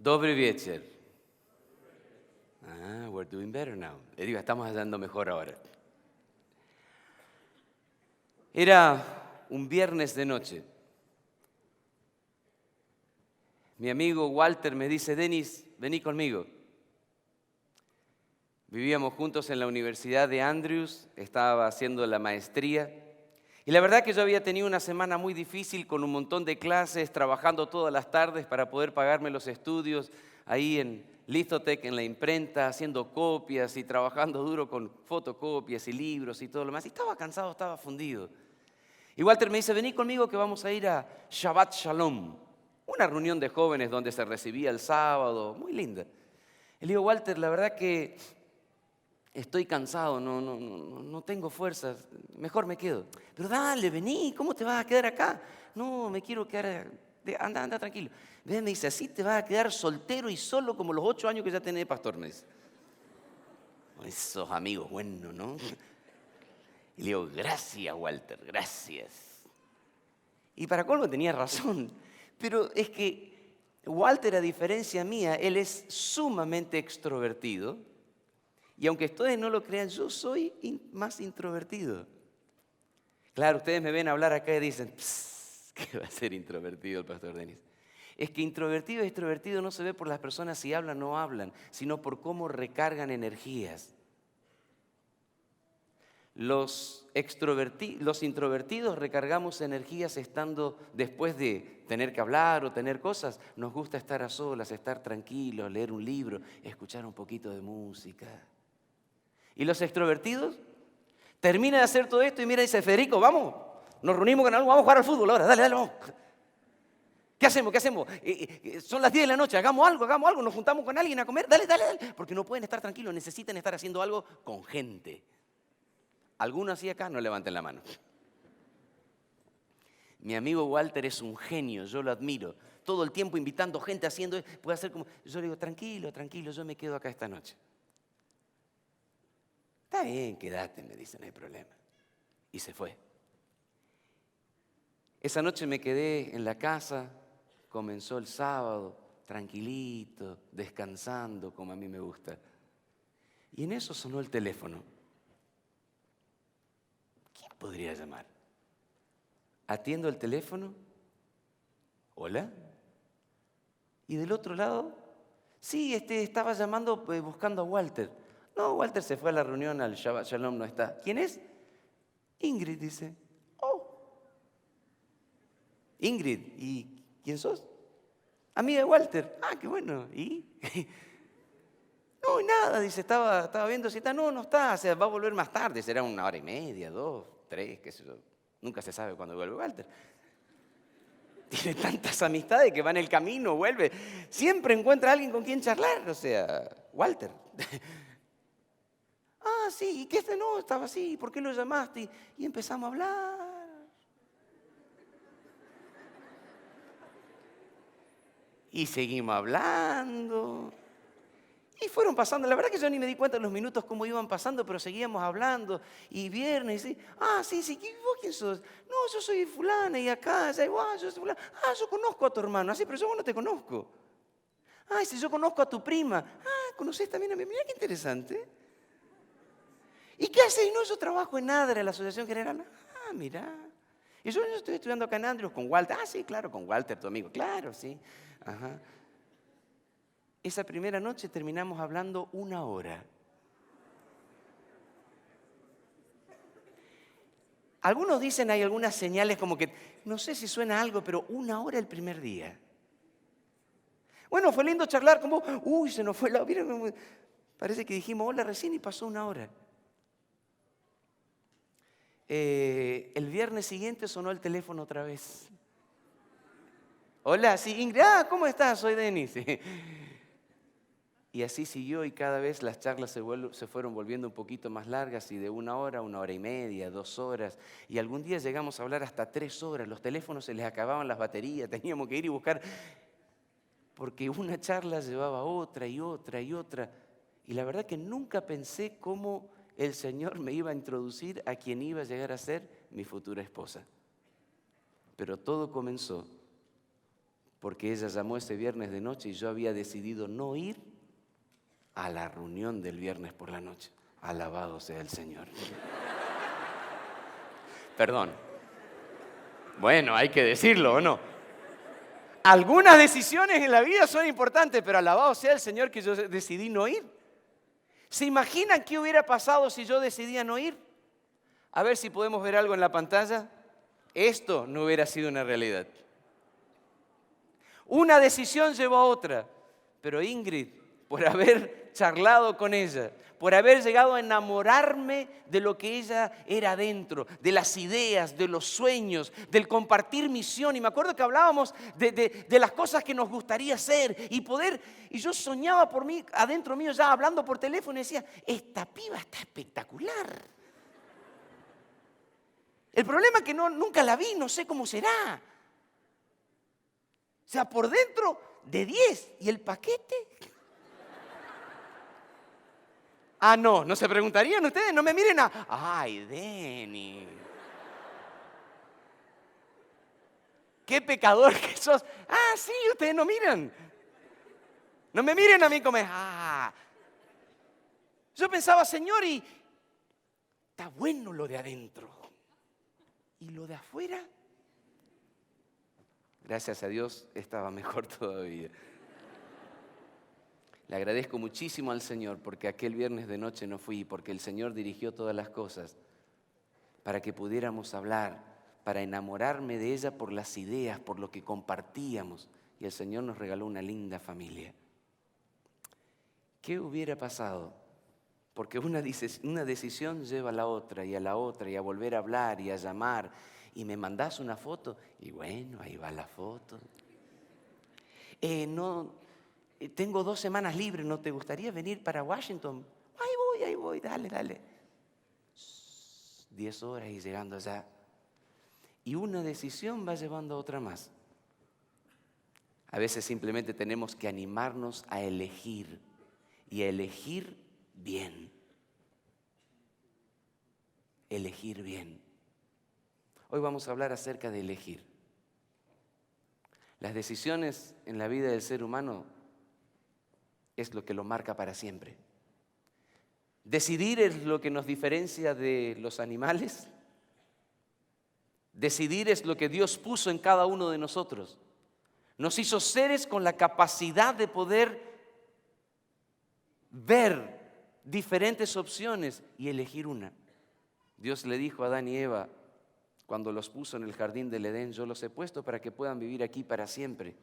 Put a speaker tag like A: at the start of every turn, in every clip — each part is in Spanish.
A: Dobry wieczór. We're doing better now. Le digo, estamos andando mejor ahora. Era un viernes de noche. Mi amigo Walter me dice, Denis, vení conmigo. Vivíamos juntos en la Universidad de Andrews, estaba haciendo la maestría. Y la verdad que yo había tenido una semana muy difícil con un montón de clases, trabajando todas las tardes para poder pagarme los estudios ahí en Lithotech, en la imprenta, haciendo copias y trabajando duro con fotocopias y libros y todo lo demás. Y estaba cansado, estaba fundido. Y Walter me dice, vení conmigo que vamos a ir a Shabbat Shalom, una reunión de jóvenes donde se recibía el sábado, muy linda. Y le digo, Walter, la verdad que estoy cansado, no tengo fuerzas, mejor me quedo. Pero dale, vení, ¿cómo te vas a quedar acá? No, me quiero quedar, anda tranquilo. Me dice, así te vas a quedar soltero y solo como los 8 años que ya tenés, pastor, me dice. Esos amigos buenos, ¿no? Y le digo, gracias, Walter, gracias. Y para colmo tenía razón, pero es que Walter, a diferencia mía, él es sumamente extrovertido. Y aunque ustedes no lo crean, yo soy más introvertido. Claro, ustedes me ven hablar acá y dicen, ¿qué va a ser introvertido el pastor Denis? Es que introvertido y extrovertido no se ve por las personas si hablan o no hablan, sino por cómo recargan energías. Los introvertidos recargamos energías estando después de tener que hablar o tener cosas. Nos gusta estar a solas, estar tranquilos, leer un libro, escuchar un poquito de música. Y los extrovertidos terminan de hacer todo esto y mira y dice, Federico, vamos, nos reunimos con algo, vamos a jugar al fútbol ahora, dale, vamos. ¿Qué hacemos? Son las 10 de la noche, hagamos algo, nos juntamos con alguien a comer, dale. Porque no pueden estar tranquilos, necesitan estar haciendo algo con gente. ¿Alguno así acá? No levanten la mano. Mi amigo Walter es un genio, yo lo admiro. Todo el tiempo invitando gente, haciendo, puede hacer como, yo le digo, tranquilo, yo me quedo acá esta noche. Está bien, quédate, me dice, no hay problema. Y se fue. Esa noche me quedé en la casa, comenzó el sábado, tranquilito, descansando, como a mí me gusta. Y en eso sonó el teléfono. ¿Quién podría llamar? Atiendo el teléfono. ¿Hola? Y del otro lado, sí, estaba llamando buscando a Walter. No, Walter se fue a la reunión, al Shabbat Shalom no está. ¿Quién es? Ingrid, dice. Oh. Ingrid, ¿y quién sos? Amiga de Walter. Ah, qué bueno. ¿Y? No, nada, dice, estaba viendo si está. No está, o sea, va a volver más tarde, será 1 hora y media, 2, 3, qué sé yo. Nunca se sabe cuándo vuelve Walter. Tiene tantas amistades que va en el camino, vuelve. Siempre encuentra a alguien con quien charlar, o sea, Walter. Ah, sí, ¿y qué no? Estaba así, ¿por qué lo llamaste? Y empezamos a hablar. Y seguimos hablando. Y fueron pasando, la verdad que yo ni me di cuenta de los minutos cómo iban pasando, pero seguíamos hablando. Y viernes, ¿sí? Ah, sí, ¿vos quién sos? No, yo soy fulana y acá, yo soy fulana. Ah, yo conozco a tu hermano, así, pero yo no te conozco. Ah, si yo conozco a tu prima. Ah, ¿conocés también a mi? Mira qué interesante. ¿Y qué haces? No, yo trabajo en ADRA, en la Asociación General. Ah, mira. Y yo estoy estudiando acá en Andrews con Walter. Ah, sí, claro, con Walter, tu amigo. Claro, sí. Ajá. Esa primera noche terminamos hablando 1 hora. Algunos dicen, hay algunas señales como que, no sé si suena algo, pero 1 hora el primer día. Bueno, fue lindo charlar, como, se nos fue la... Miren, parece que dijimos hola recién y pasó 1 hora. El viernes siguiente sonó el teléfono otra vez. Hola, sí, Ingrid, ¿cómo estás? Soy Denis. Y así siguió y cada vez las charlas se fueron volviendo un poquito más largas y de 1 hora, 1 hora y media, 2 horas. Y algún día llegamos a hablar hasta 3 horas. Los teléfonos se les acababan las baterías, teníamos que ir y buscar. Porque una charla llevaba otra y otra y otra. Y la verdad que nunca pensé cómo el Señor me iba a introducir a quien iba a llegar a ser mi futura esposa. Pero todo comenzó porque ella llamó ese viernes de noche y yo había decidido no ir a la reunión del viernes por la noche. Alabado sea el Señor. Perdón. Bueno, hay que decirlo, ¿o no? Algunas decisiones en la vida son importantes, pero alabado sea el Señor que yo decidí no ir. ¿Se imaginan qué hubiera pasado si yo decidía no ir? A ver si podemos ver algo en la pantalla. Esto no hubiera sido una realidad. Una decisión llevó a otra, pero Ingrid, por haber charlado con ella, por haber llegado a enamorarme de lo que ella era dentro, de las ideas, de los sueños, del compartir misión. Y me acuerdo que hablábamos de las cosas que nos gustaría hacer y yo soñaba por mí, adentro mío ya hablando por teléfono y decía, esta piba está espectacular. El problema es que nunca la vi, no sé cómo será. O sea, por dentro de 10 y el paquete. Ah, no se preguntarían ustedes, no me miren ay, Denny. Qué pecador que sos. Ah, sí, ustedes no miran. No me miren a mí como, Yo pensaba, Señor, y está bueno lo de adentro. ¿Y lo de afuera? Gracias a Dios estaba mejor todavía. Le agradezco muchísimo al Señor porque aquel viernes de noche no fui, porque el Señor dirigió todas las cosas para que pudiéramos hablar, para enamorarme de ella por las ideas, por lo que compartíamos. Y el Señor nos regaló una linda familia. ¿Qué hubiera pasado? Porque una decisión lleva a la otra y a volver a hablar y a llamar. Y me mandás una foto y bueno, ahí va la foto. Tengo 2 semanas libres, ¿no te gustaría venir para Washington? Ahí voy, dale. 10 horas y llegando allá. Y una decisión va llevando a otra más. A veces simplemente tenemos que animarnos a elegir y a elegir bien. Elegir bien. Hoy vamos a hablar acerca de elegir. Las decisiones en la vida del ser humano es lo que lo marca para siempre. Decidir es lo que nos diferencia de los animales. Decidir es lo que Dios puso en cada uno de nosotros. Nos hizo seres con la capacidad de poder ver diferentes opciones y elegir una. Dios le dijo a Adán y Eva, cuando los puso en el jardín del Edén, yo los he puesto para que puedan vivir aquí para siempre.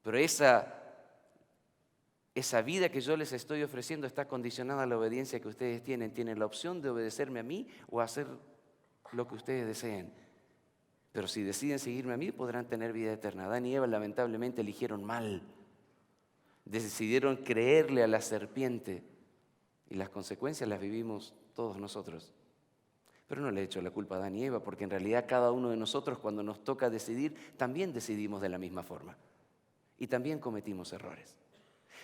A: Pero esa vida que yo les estoy ofreciendo está condicionada a la obediencia que ustedes tienen. Tienen la opción de obedecerme a mí o hacer lo que ustedes deseen. Pero si deciden seguirme a mí, podrán tener vida eterna. Adán y Eva lamentablemente eligieron mal. Decidieron creerle a la serpiente y las consecuencias las vivimos todos nosotros. Pero no le echo la culpa a Adán y Eva, porque en realidad cada uno de nosotros cuando nos toca decidir, también decidimos de la misma forma. Y también cometimos errores.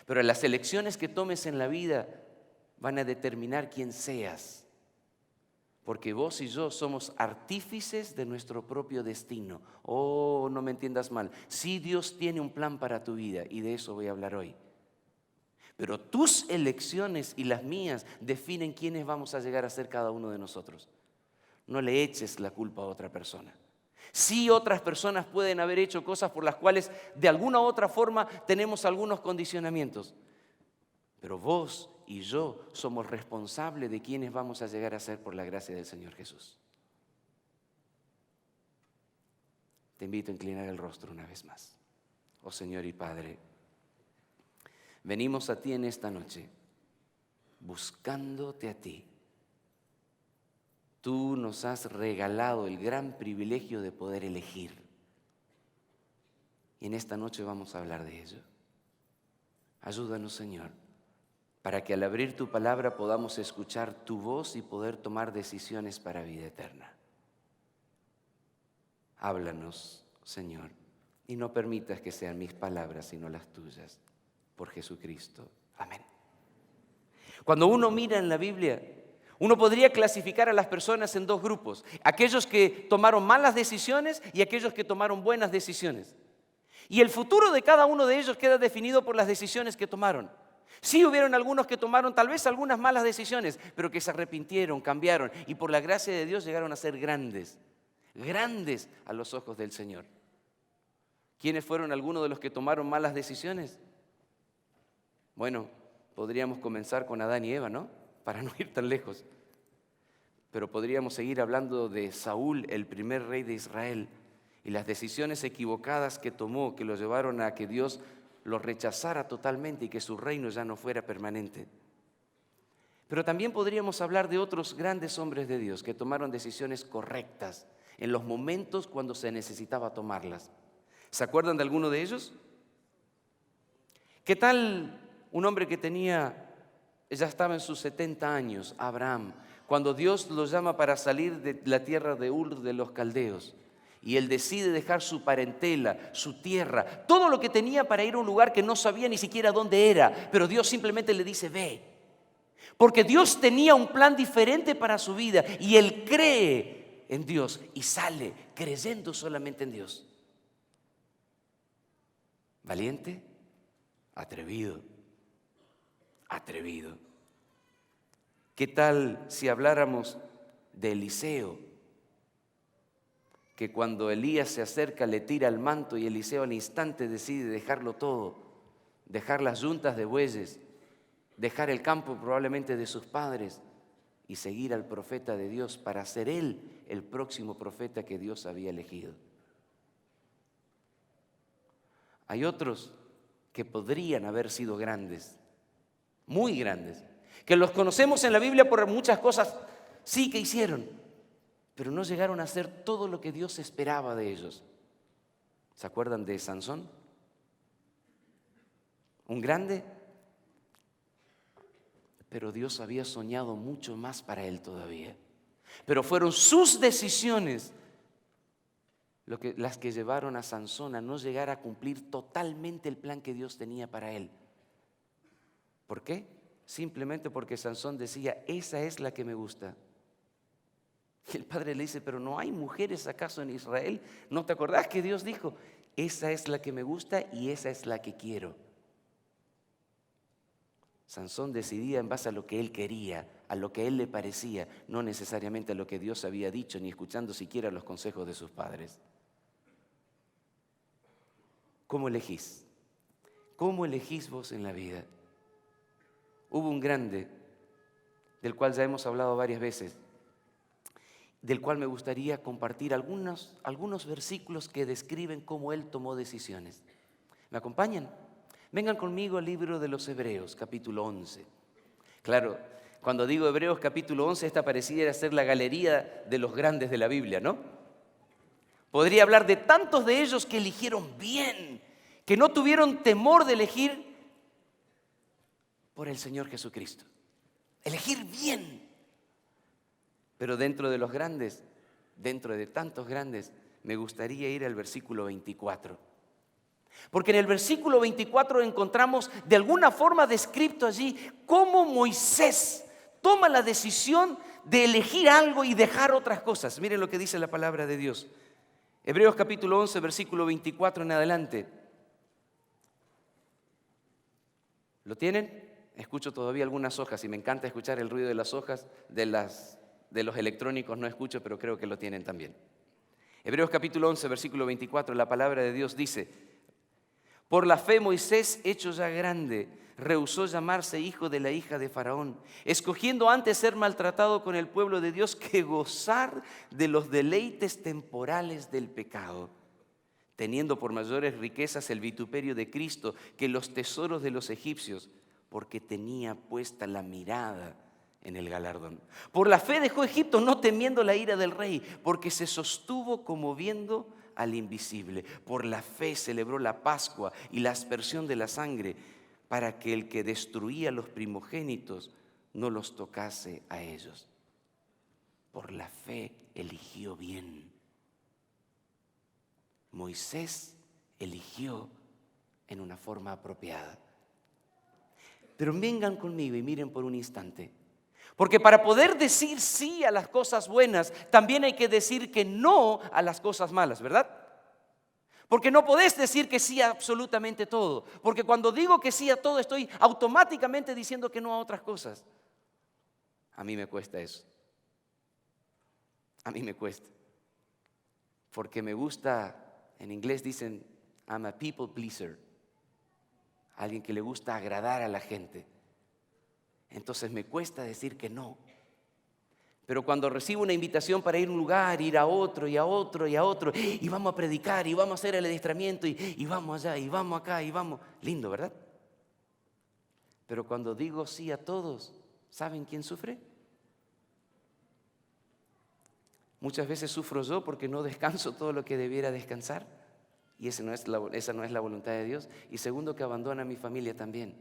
A: Pero las elecciones que tomes en la vida van a determinar quién seas. Porque vos y yo somos artífices de nuestro propio destino. Oh, no me entiendas mal. Sí, Dios tiene un plan para tu vida y de eso voy a hablar hoy. Pero tus elecciones y las mías definen quiénes vamos a llegar a ser cada uno de nosotros. No le eches la culpa a otra persona. Sí, otras personas pueden haber hecho cosas por las cuales de alguna u otra forma tenemos algunos condicionamientos. Pero vos y yo somos responsables de quienes vamos a llegar a ser por la gracia del Señor Jesús. Te invito a inclinar el rostro una vez más. Oh Señor y Padre, venimos a ti en esta noche, buscándote a ti. Tú nos has regalado el gran privilegio de poder elegir. Y en esta noche vamos a hablar de ello. Ayúdanos, Señor, para que al abrir tu palabra podamos escuchar tu voz y poder tomar decisiones para vida eterna. Háblanos, Señor, y no permitas que sean mis palabras, sino las tuyas. Por Jesucristo. Amén. Cuando uno mira en la Biblia, uno podría clasificar a las personas en 2 grupos. Aquellos que tomaron malas decisiones y aquellos que tomaron buenas decisiones. Y el futuro de cada uno de ellos queda definido por las decisiones que tomaron. Sí hubieron algunos que tomaron tal vez algunas malas decisiones, pero que se arrepintieron, cambiaron y por la gracia de Dios llegaron a ser grandes, grandes a los ojos del Señor. ¿Quiénes fueron algunos de los que tomaron malas decisiones? Bueno, podríamos comenzar con Adán y Eva, ¿no? Para no ir tan lejos. Pero podríamos seguir hablando de Saúl, el primer rey de Israel, y las decisiones equivocadas que tomó, que lo llevaron a que Dios lo rechazara totalmente y que su reino ya no fuera permanente. Pero también podríamos hablar de otros grandes hombres de Dios que tomaron decisiones correctas en los momentos cuando se necesitaba tomarlas. ¿Se acuerdan de alguno de ellos? ¿Qué tal un hombre que ya estaba en sus 70 años, Abraham, cuando Dios lo llama para salir de la tierra de Ur de los Caldeos? Y él decide dejar su parentela, su tierra, todo lo que tenía para ir a un lugar que no sabía ni siquiera dónde era. Pero Dios simplemente le dice, ve. Porque Dios tenía un plan diferente para su vida y él cree en Dios y sale creyendo solamente en Dios. ¿Valiente? Atrevido. Atrevido. ¿Qué tal si habláramos de Eliseo? Que cuando Elías se acerca le tira el manto y Eliseo al instante decide dejarlo todo, dejar las yuntas de bueyes, dejar el campo probablemente de sus padres y seguir al profeta de Dios para ser él el próximo profeta que Dios había elegido. Hay otros que podrían haber sido grandes, muy grandes, que los conocemos en la Biblia por muchas cosas, sí que hicieron, pero no llegaron a hacer todo lo que Dios esperaba de ellos. ¿Se acuerdan de Sansón? Un grande, pero Dios había soñado mucho más para él todavía. Pero fueron sus decisiones las que llevaron a Sansón a no llegar a cumplir totalmente el plan que Dios tenía para él. ¿Por qué? Simplemente porque Sansón decía, esa es la que me gusta. Y el padre le dice, pero ¿no hay mujeres acaso en Israel? ¿No te acordás que Dios dijo, esa es la que me gusta y esa es la que quiero? Sansón decidía en base a lo que él quería, a lo que a él le parecía, no necesariamente a lo que Dios había dicho, ni escuchando siquiera los consejos de sus padres. ¿Cómo elegís? ¿Cómo elegís vos en la vida? Hubo un grande, del cual ya hemos hablado varias veces, del cual me gustaría compartir algunos versículos que describen cómo él tomó decisiones. ¿Me acompañan? Vengan conmigo al libro de los Hebreos, capítulo 11. Claro, cuando digo Hebreos capítulo 11, esta pareciera ser la galería de los grandes de la Biblia, ¿no? Podría hablar de tantos de ellos que eligieron bien, que no tuvieron temor de elegir por el Señor Jesucristo. Elegir bien. Pero dentro de los grandes, dentro de tantos grandes, me gustaría ir al versículo 24. Porque en el versículo 24 encontramos de alguna forma descrito allí cómo Moisés toma la decisión de elegir algo y dejar otras cosas. Miren lo que dice la palabra de Dios. Hebreos capítulo 11, versículo 24 en adelante. ¿Lo tienen? Escucho todavía algunas hojas y me encanta escuchar el ruido de las hojas, de los electrónicos no escucho, pero creo que lo tienen también. Hebreos capítulo 11, versículo 24, la palabra de Dios dice: por la fe Moisés, hecho ya grande, rehusó llamarse hijo de la hija de Faraón, escogiendo antes ser maltratado con el pueblo de Dios que gozar de los deleites temporales del pecado, teniendo por mayores riquezas el vituperio de Cristo que los tesoros de los egipcios, porque tenía puesta la mirada en el galardón. Por la fe dejó Egipto, no temiendo la ira del rey, porque se sostuvo como viendo al invisible. Por la fe celebró la Pascua y la aspersión de la sangre, para que el que destruía los primogénitos no los tocase a ellos. Por la fe eligió bien. Moisés eligió en una forma apropiada. Pero vengan conmigo y miren por un instante. Porque para poder decir sí a las cosas buenas, también hay que decir que no a las cosas malas, ¿verdad? Porque no podés decir que sí a absolutamente todo. Porque cuando digo que sí a todo, estoy automáticamente diciendo que no a otras cosas. A mí me cuesta eso. A mí me cuesta. Porque me gusta, en inglés dicen, I'm a people pleaser. Alguien que le gusta agradar a la gente. Entonces me cuesta decir que no. Pero cuando recibo una invitación para ir a un lugar, ir a otro y a otro y a otro, y vamos a predicar y vamos a hacer el adiestramiento y vamos allá y vamos acá y vamos. Lindo, ¿verdad? Pero cuando digo sí a todos, ¿saben quién sufre? Muchas veces sufro yo porque no descanso todo lo que debiera descansar. Y esa no es la voluntad de Dios. Y segundo, que abandona a mi familia también.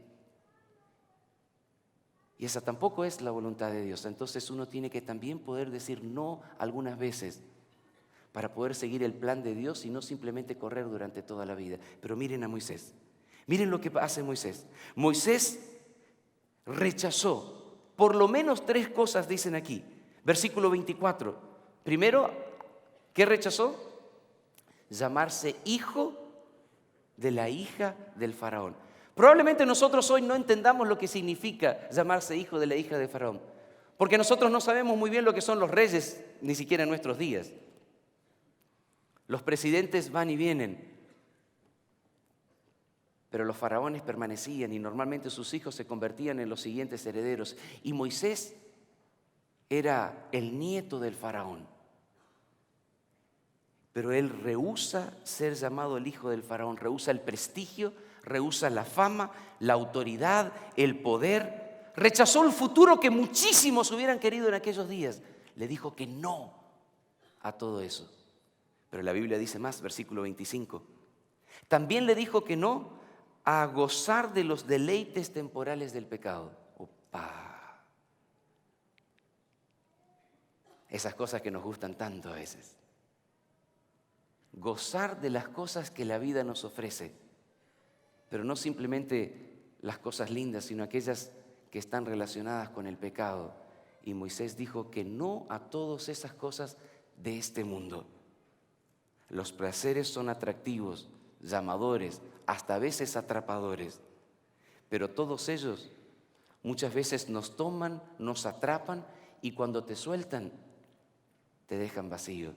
A: Y esa tampoco es la voluntad de Dios. Entonces uno tiene que también poder decir no algunas veces para poder seguir el plan de Dios y no simplemente correr durante toda la vida. Pero miren a Moisés. Miren lo que hace Moisés. Moisés rechazó por lo menos 3 cosas, dicen aquí. Versículo 24. Primero, ¿qué rechazó? Llamarse hijo de la hija del faraón. Probablemente nosotros hoy no entendamos lo que significa llamarse hijo de la hija de faraón, porque nosotros no sabemos muy bien lo que son los reyes, ni siquiera en nuestros días. Los presidentes van y vienen, pero los faraones permanecían y normalmente sus hijos se convertían en los siguientes herederos. Y Moisés era el nieto del faraón. Pero él rehúsa ser llamado el hijo del faraón, rehúsa el prestigio, rehúsa la fama, la autoridad, el poder. Rechazó el futuro que muchísimos hubieran querido en aquellos días. Le dijo que no a todo eso. Pero la Biblia dice más, versículo 25. También le dijo que no a gozar de los deleites temporales del pecado. ¡Opa! Esas cosas que nos gustan tanto a veces. Gozar de las cosas que la vida nos ofrece, pero no simplemente las cosas lindas, sino aquellas que están relacionadas con el pecado. Y Moisés dijo que no a todas esas cosas de este mundo. Los placeres son atractivos, llamadores, hasta a veces atrapadores, pero todos ellos muchas veces nos toman, nos atrapan y cuando te sueltan, te dejan vacío.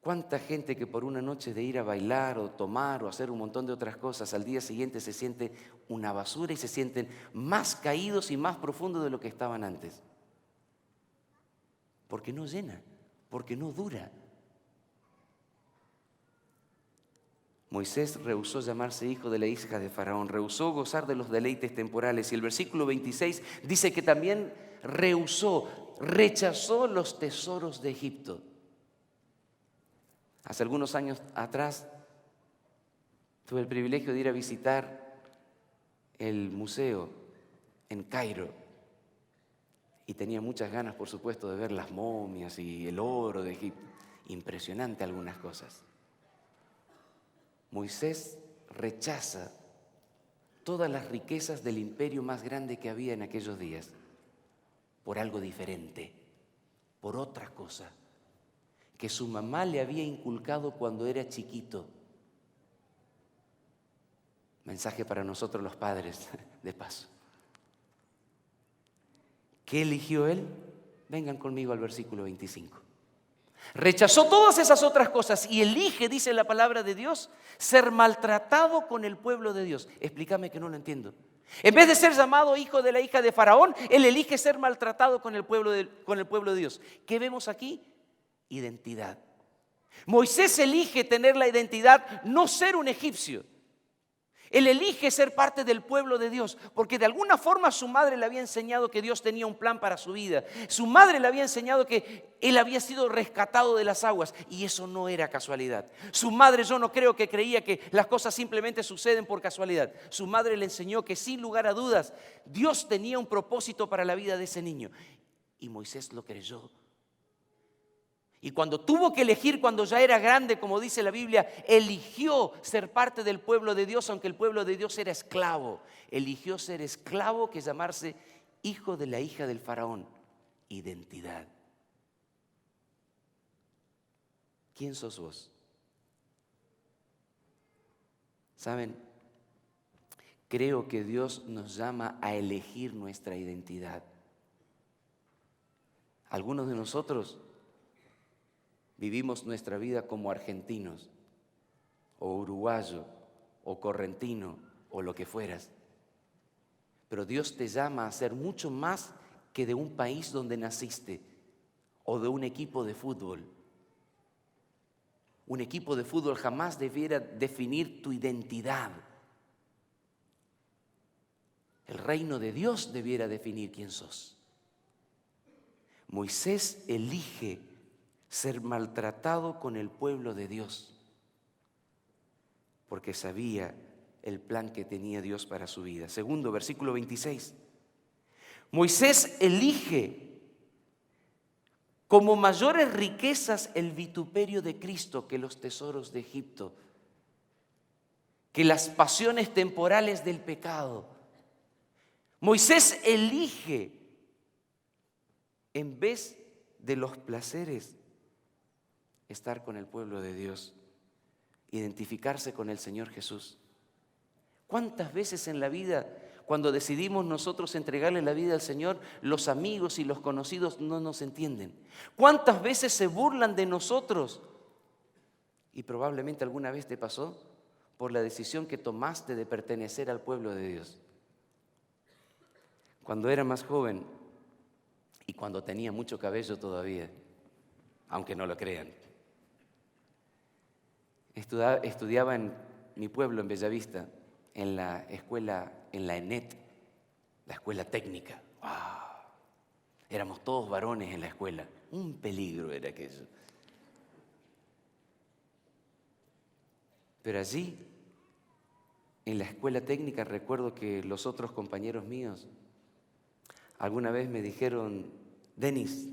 A: ¿Cuánta gente que por una noche de ir a bailar o tomar o hacer un montón de otras cosas, al día siguiente se siente una basura y se sienten más caídos y más profundos de lo que estaban antes? Porque no llena, porque no dura. Moisés rehusó llamarse hijo de la hija de Faraón, rehusó gozar de los deleites temporales. Y el versículo 26 dice que también rechazó los tesoros de Egipto. Hace algunos años atrás tuve el privilegio de ir a visitar el museo en Cairo y tenía muchas ganas, por supuesto, de ver las momias y el oro de Egipto. Impresionante algunas cosas. Moisés rechaza todas las riquezas del imperio más grande que había en aquellos días por algo diferente, por otra cosa que su mamá le había inculcado cuando era chiquito. Mensaje para nosotros los padres, de paso. ¿Qué eligió él? Vengan conmigo al versículo 25. Rechazó todas esas otras cosas y elige, dice la palabra de Dios, ser maltratado con el pueblo de Dios. Explícame que no lo entiendo. En vez de ser llamado hijo de la hija de Faraón, él elige ser maltratado con el pueblo de Dios. ¿Qué vemos aquí? Identidad. Moisés elige tener la identidad, no ser un egipcio. Él elige ser parte del pueblo de Dios, porque de alguna forma su madre le había enseñado que Dios tenía un plan para su vida. Su madre le había enseñado que él había sido rescatado de las aguas, y eso no era casualidad. Su madre, yo no creo que creía que las cosas simplemente suceden por casualidad. Su madre le enseñó que sin lugar a dudas Dios tenía un propósito para la vida de ese niño, y Moisés lo creyó. Y cuando tuvo que elegir, cuando ya era grande, como dice la Biblia, eligió ser parte del pueblo de Dios, aunque el pueblo de Dios era esclavo. Eligió ser esclavo que llamarse hijo de la hija del faraón. Identidad. ¿Quién sos vos? ¿Saben? Creo que Dios nos llama a elegir nuestra identidad. Algunos de nosotros vivimos nuestra vida como argentinos, o uruguayo, o correntino, o lo que fueras. Pero Dios te llama a ser mucho más que de un país donde naciste, o de un equipo de fútbol. Un equipo de fútbol jamás debiera definir tu identidad. El reino de Dios debiera definir quién sos. Moisés elige ser maltratado con el pueblo de Dios porque sabía el plan que tenía Dios para su vida. Segundo, versículo 26. Moisés elige como mayores riquezas el vituperio de Cristo que los tesoros de Egipto, que las pasiones temporales del pecado. Moisés elige, en vez de los placeres, estar con el pueblo de Dios, identificarse con el Señor Jesús. ¿Cuántas veces en la vida, cuando decidimos nosotros entregarle la vida al Señor, los amigos y los conocidos no nos entienden? ¿Cuántas veces se burlan de nosotros? Y probablemente alguna vez te pasó por la decisión que tomaste de pertenecer al pueblo de Dios. Cuando era más joven y cuando tenía mucho cabello todavía, aunque no lo crean, estudiaba en mi pueblo, en Bellavista, en la escuela, en la ENET, la escuela técnica. ¡Wow! Éramos todos varones en la escuela. Un peligro era aquello. Pero allí, en la escuela técnica, recuerdo que los otros compañeros míos alguna vez me dijeron: Denis,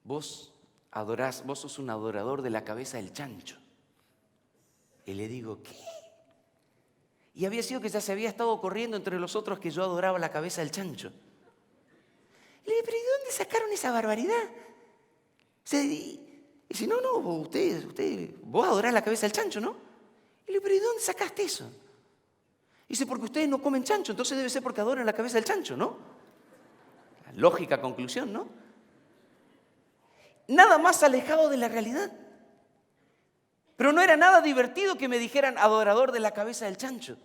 A: vos sos un adorador de la cabeza del chancho. Y le digo: ¿qué? Y había sido que ya se había estado corriendo entre los otros que yo adoraba la cabeza del chancho. Y le dije: ¿pero de dónde sacaron esa barbaridad? Y dice: no, vos adorás la cabeza del chancho, ¿no? Y le digo: ¿pero de dónde sacaste eso? Dice: porque ustedes no comen chancho, entonces debe ser porque adoran la cabeza del chancho, ¿no? La lógica conclusión, ¿no? Nada más alejado de la realidad. Pero no era nada divertido que me dijeran adorador de la cabeza del chancho.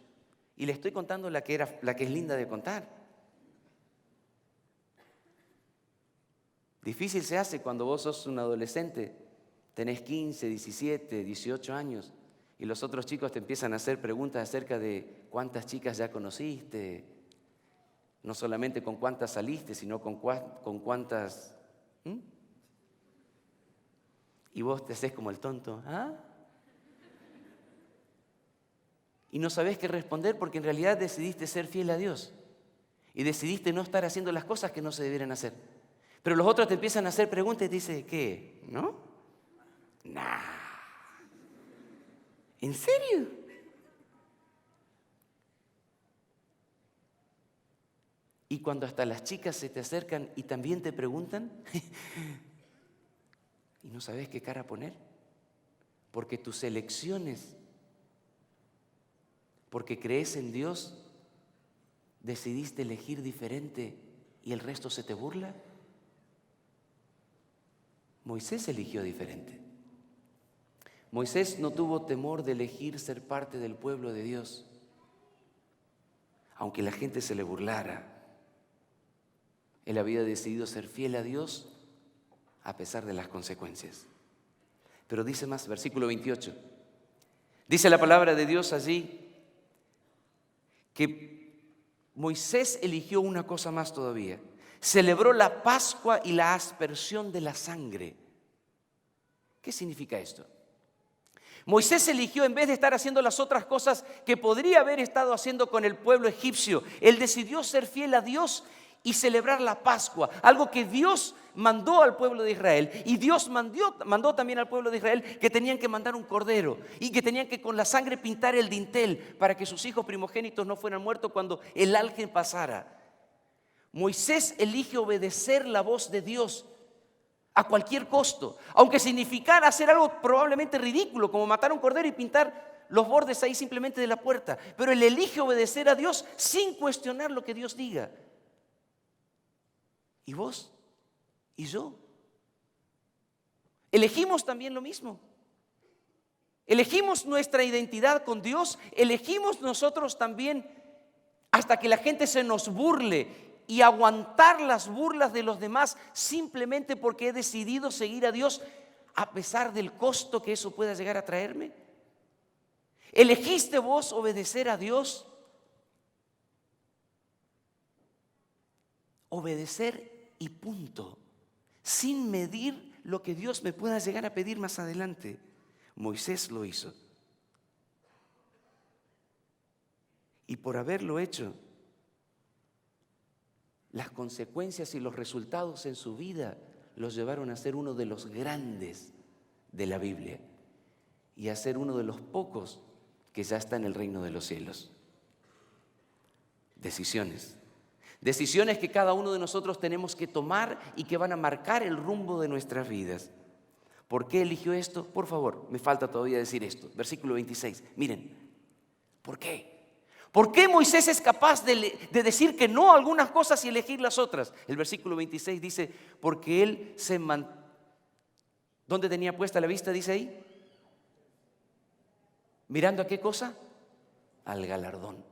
A: Y le estoy contando la que es linda de contar. Difícil se hace cuando vos sos un adolescente, tenés 15, 17, 18 años, y los otros chicos te empiezan a hacer preguntas acerca de cuántas chicas ya conociste, no solamente con cuántas saliste, sino con cuántas. Y vos te haces como el tonto. ¿Ah? Y no sabés qué responder porque en realidad decidiste ser fiel a Dios. Y decidiste no estar haciendo las cosas que no se debieran hacer. Pero los otros te empiezan a hacer preguntas y te dicen: ¿qué? ¿No? Nah. ¿En serio? Y cuando hasta las chicas se te acercan y también te preguntan y no sabes qué cara poner, porque tus elecciones, porque crees en Dios, decidiste elegir diferente y el resto se te burla. Moisés eligió diferente. Moisés no tuvo temor de elegir ser parte del pueblo de Dios, aunque la gente se le burlara. Él había decidido ser fiel a Dios a pesar de las consecuencias. Pero dice más, versículo 28. Dice la palabra de Dios allí que Moisés eligió una cosa más todavía. Celebró la Pascua y la aspersión de la sangre. ¿Qué significa esto? Moisés eligió, en vez de estar haciendo las otras cosas que podría haber estado haciendo con el pueblo egipcio, él decidió ser fiel a Dios y celebrar la Pascua, algo que Dios mandó al pueblo de Israel. Y Dios mandó también al pueblo de Israel que tenían que mandar un cordero y que tenían que con la sangre pintar el dintel para que sus hijos primogénitos no fueran muertos cuando el ángel pasara. Moisés elige obedecer la voz de Dios a cualquier costo, aunque significara hacer algo probablemente ridículo, como matar un cordero y pintar los bordes ahí simplemente de la puerta, pero él elige obedecer a Dios sin cuestionar lo que Dios diga. ¿Y vos? ¿Y yo? Elegimos también lo mismo. Elegimos nuestra identidad con Dios, elegimos nosotros también hasta que la gente se nos burle y aguantar las burlas de los demás simplemente porque he decidido seguir a Dios a pesar del costo que eso pueda llegar a traerme. ¿Elegiste vos obedecer a Dios? Obedecer y punto, sin medir lo que Dios me pueda llegar a pedir más adelante. Moisés lo hizo. Y por haberlo hecho, las consecuencias y los resultados en su vida los llevaron a ser uno de los grandes de la Biblia y a ser uno de los pocos que ya está en el reino de los cielos. Decisiones. Decisiones que cada uno de nosotros tenemos que tomar y que van a marcar el rumbo de nuestras vidas. ¿Por qué eligió esto? Por favor, me falta todavía decir esto. Versículo 26. Miren, ¿por qué? ¿Por qué Moisés es capaz de decir que no a algunas cosas y elegir las otras? El versículo 26 dice, porque él ¿Dónde tenía puesta la vista? Dice ahí. ¿Mirando a qué cosa? Al galardón.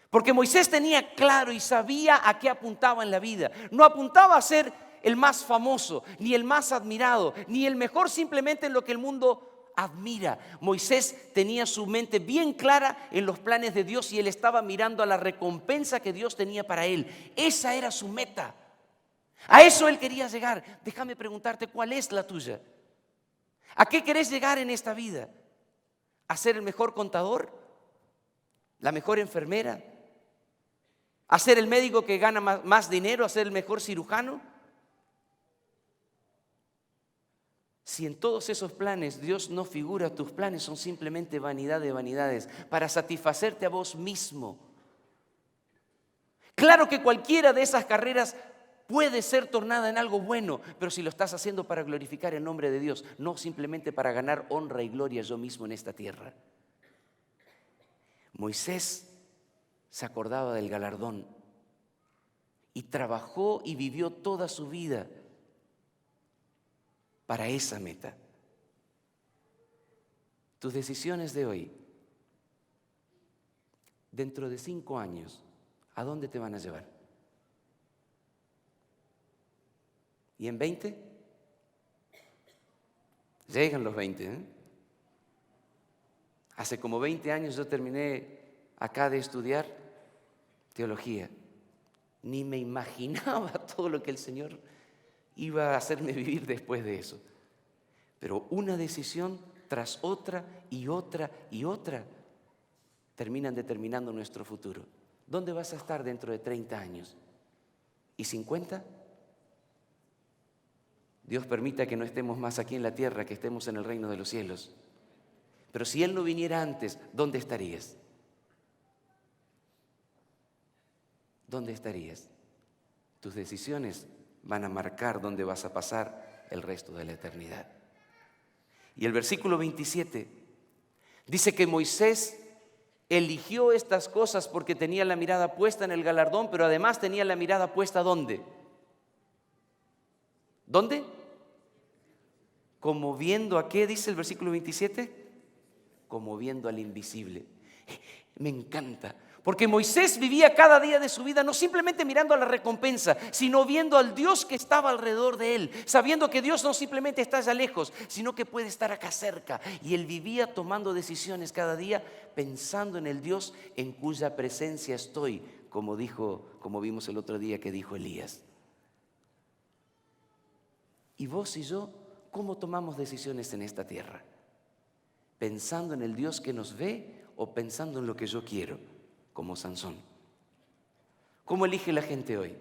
A: Porque Moisés tenía claro y sabía a qué apuntaba en la vida. No apuntaba a ser el más famoso, ni el más admirado, ni el mejor simplemente en lo que el mundo admira. Moisés tenía su mente bien clara en los planes de Dios y él estaba mirando a la recompensa que Dios tenía para él. Esa era su meta. A eso él quería llegar. Déjame preguntarte, ¿cuál es la tuya? ¿A qué querés llegar en esta vida? ¿A ser el mejor contador? ¿La mejor enfermera? ¿A ser el médico que gana más dinero? ¿A ser el mejor cirujano? Si en todos esos planes Dios no figura, tus planes son simplemente vanidad de vanidades, para satisfacerte a vos mismo. Claro que cualquiera de esas carreras puede ser tornada en algo bueno, pero si lo estás haciendo para glorificar el nombre de Dios, no simplemente para ganar honra y gloria yo mismo en esta tierra. Moisés se acordaba del galardón y trabajó y vivió toda su vida para esa meta. Tus decisiones de hoy, dentro de 5 años, ¿a dónde te van a llevar? ¿Y en 20? Llegan los 20, ¿eh? Hace como 20 años yo terminé acá de estudiar teología. Ni me imaginaba todo lo que el Señor iba a hacerme vivir después de eso. Pero una decisión tras otra y otra y otra terminan determinando nuestro futuro. ¿Dónde vas a estar dentro de 30 años? ¿Y 50? Dios permita que no estemos más aquí en la tierra, que estemos en el reino de los cielos. Pero si Él no viniera antes, ¿dónde estarías? ¿Dónde estarías? Tus decisiones van a marcar dónde vas a pasar el resto de la eternidad. Y el versículo 27 dice que Moisés eligió estas cosas porque tenía la mirada puesta en el galardón, pero además tenía la mirada puesta ¿dónde? ¿Dónde? Como viendo a qué, dice el versículo 27, como viendo al invisible. Me encanta. Porque Moisés vivía cada día de su vida no simplemente mirando a la recompensa, sino viendo al Dios que estaba alrededor de él, sabiendo que Dios no simplemente está allá lejos, sino que puede estar acá cerca. Y él vivía tomando decisiones cada día, pensando en el Dios en cuya presencia estoy, como vimos el otro día que dijo Elías. Y vos y yo, ¿cómo tomamos decisiones en esta tierra? ¿Pensando en el Dios que nos ve o pensando en lo que yo quiero? Como Sansón. ¿Cómo elige la gente hoy?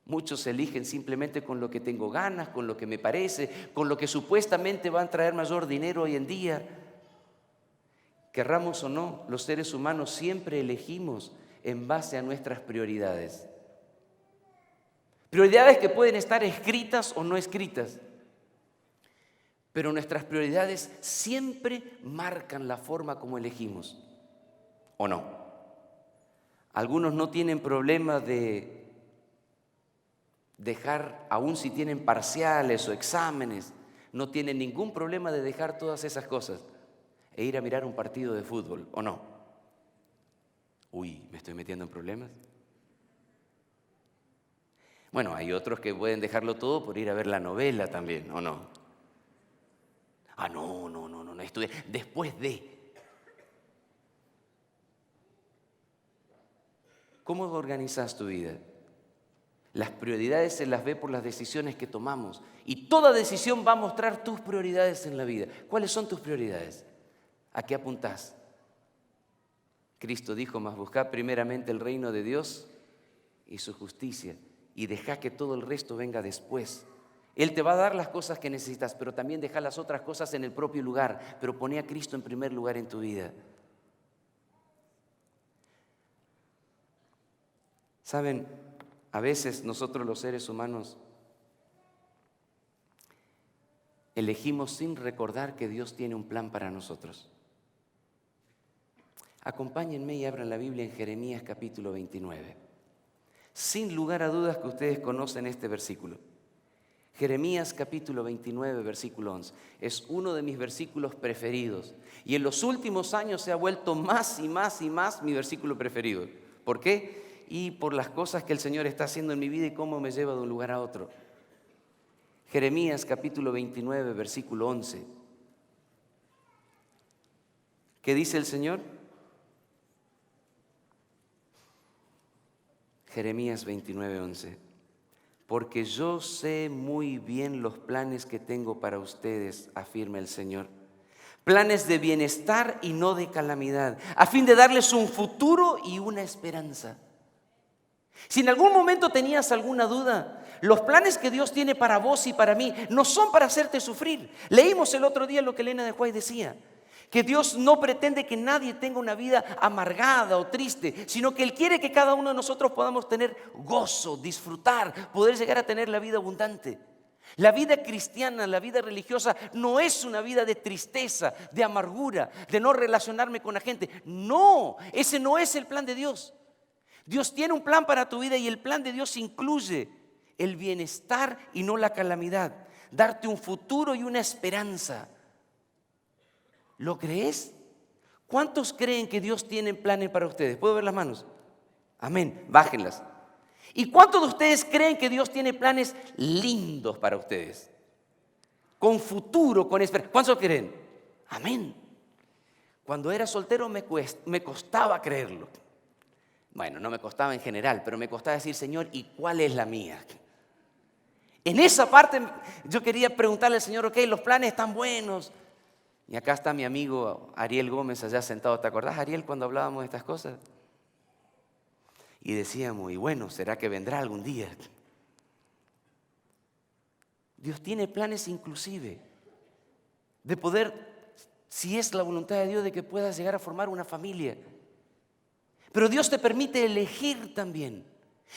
A: Muchos eligen simplemente con lo que tengo ganas, con lo que me parece, con lo que supuestamente va a traer mayor dinero hoy en día. Querramos o no, los seres humanos siempre elegimos en base a nuestras prioridades. Prioridades que pueden estar escritas o no escritas. Pero nuestras prioridades siempre marcan la forma como elegimos, ¿o no? Algunos no tienen problema de dejar, aun si tienen parciales o exámenes, no tienen ningún problema de dejar todas esas cosas e ir a mirar un partido de fútbol, ¿o no? Uy, ¿me estoy metiendo en problemas? Bueno, hay otros que pueden dejarlo todo por ir a ver la novela también, ¿o no? Ah, no, estuve después de. ¿Cómo organizas tu vida? Las prioridades se las ve por las decisiones que tomamos. Y toda decisión va a mostrar tus prioridades en la vida. ¿Cuáles son tus prioridades? ¿A qué apuntás? Cristo dijo, mas buscad primeramente el reino de Dios y su justicia, y dejá que todo el resto venga después. Él te va a dar las cosas que necesitas, pero también deja las otras cosas en el propio lugar, pero poné a Cristo en primer lugar en tu vida. ¿Saben? A veces nosotros los seres humanos elegimos sin recordar que Dios tiene un plan para nosotros. Acompáñenme y abran la Biblia en Jeremías capítulo 29. Sin lugar a dudas que ustedes conocen este versículo. Jeremías capítulo 29, versículo 11. Es uno de mis versículos preferidos. Y en los últimos años se ha vuelto más y más y más mi versículo preferido. ¿Por qué? Y por las cosas que el Señor está haciendo en mi vida y cómo me lleva de un lugar a otro. Jeremías capítulo 29, versículo 11. ¿Qué dice el Señor? Jeremías 29, 11. Porque yo sé muy bien los planes que tengo para ustedes, afirma el Señor. Planes de bienestar y no de calamidad, a fin de darles un futuro y una esperanza. Si en algún momento tenías alguna duda, los planes que Dios tiene para vos y para mí no son para hacerte sufrir. Leímos el otro día lo que Elena de White decía, que Dios no pretende que nadie tenga una vida amargada o triste, sino que Él quiere que cada uno de nosotros podamos tener gozo, disfrutar, poder llegar a tener la vida abundante. La vida cristiana, la vida religiosa no es una vida de tristeza, de amargura, de no relacionarme con la gente. No, ese no es el plan de Dios. Dios tiene un plan para tu vida y el plan de Dios incluye el bienestar y no la calamidad, darte un futuro y una esperanza. ¿Lo crees? ¿Cuántos creen que Dios tiene planes para ustedes? ¿Puedo ver las manos? Amén, bájenlas. ¿Y cuántos de ustedes creen que Dios tiene planes lindos para ustedes? Con futuro, con esperanza. ¿Cuántos creen? Amén. Cuando era soltero me costaba creerlo. Bueno, no me costaba en general, pero me costaba decir, Señor, ¿y cuál es la mía? En esa parte yo quería preguntarle al Señor, ok, los planes están buenos. Y acá está mi amigo Ariel Gómez allá sentado. ¿Te acordás, Ariel, cuando hablábamos de estas cosas? Y decíamos, y bueno, ¿será que vendrá algún día? Dios tiene planes inclusive de poder, si es la voluntad de Dios, de que puedas llegar a formar una familia. Pero Dios te permite elegir también.